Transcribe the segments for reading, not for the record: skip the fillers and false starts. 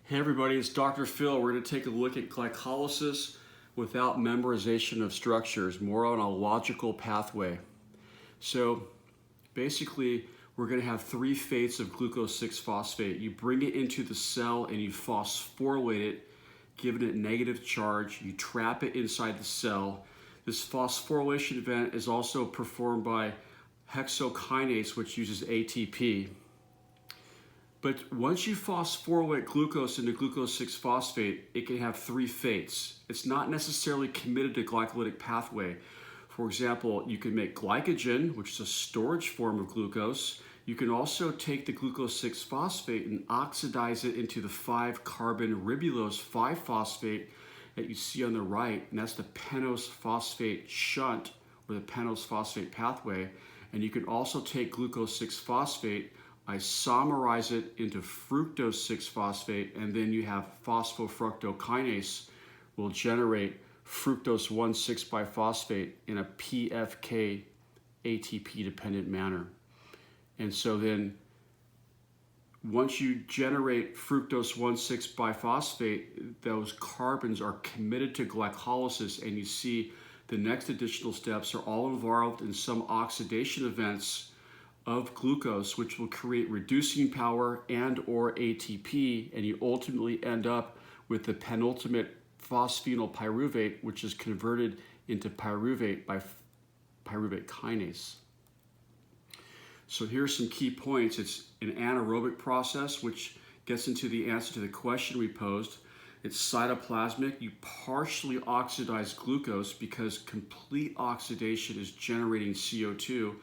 Hey everybody, it's Dr. Phil. We're going to take a look at glycolysis without memorization of structures, more on a logical pathway. So basically, we're going to have three fates of glucose 6-phosphate. You bring it into the cell and you phosphorylate it, giving it negative charge. You trap it inside the cell. This phosphorylation event is also performed by hexokinase, which uses ATP. But once you phosphorylate glucose into glucose 6-phosphate, it can have three fates. It's not necessarily committed to glycolytic pathway. For example, you can make glycogen, which is a storage form of glucose. You can also take the glucose 6-phosphate and oxidize it into the 5-carbon ribulose 5-phosphate that you see on the right, and that's the pentose phosphate shunt, or the pentose phosphate pathway. And you can also take glucose 6-phosphate, isomerize it into fructose 6-phosphate, and then you have phosphofructokinase will generate fructose 1,6-biphosphate in a PFK ATP dependent manner. And so then once you generate fructose 1,6-biphosphate, those carbons are committed to glycolysis, and you see the next additional steps are all involved in some oxidation events of glucose, which will create reducing power and or ATP, and you ultimately end up with the penultimate phosphenyl pyruvate, which is converted into pyruvate by pyruvate kinase. So here's some key points. It's an anaerobic process, which gets into the answer to the question we posed. It's cytoplasmic. You partially oxidize glucose because complete oxidation is generating CO2.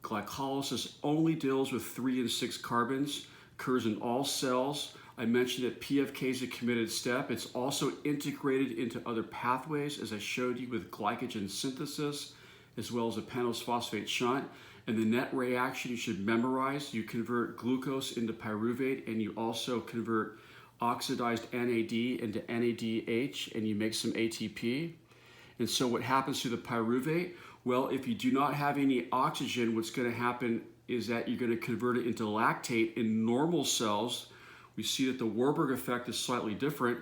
Glycolysis only deals with 3 and 6 carbons, occurs in all cells. I mentioned that PFK is a committed step. It's also integrated into other pathways, as I showed you with glycogen synthesis, as well as a pentose phosphate shunt. And the net reaction you should memorize. You convert glucose into pyruvate, and you also convert oxidized NAD into NADH, and you make some ATP. And so what happens to the pyruvate? Well, if you do not have any oxygen, what's going to happen is that you're going to convert it into lactate in normal cells. We see that the Warburg effect is slightly different.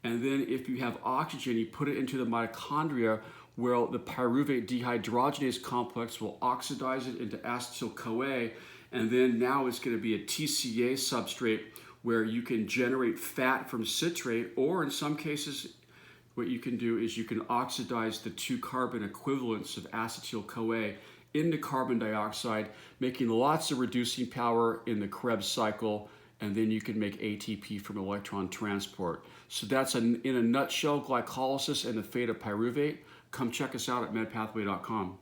And then if you have oxygen, you put it into the mitochondria, where the pyruvate dehydrogenase complex will oxidize it into acetyl-CoA. And then now it's going to be a TCA substrate where you can generate fat from citrate, or in some cases, what you can do is you can oxidize the 2-carbon equivalents of acetyl-CoA into carbon dioxide, making lots of reducing power in the Krebs cycle, and then you can make ATP from electron transport. So that's in a nutshell, glycolysis and the fate of pyruvate. Come check us out at medpathway.com.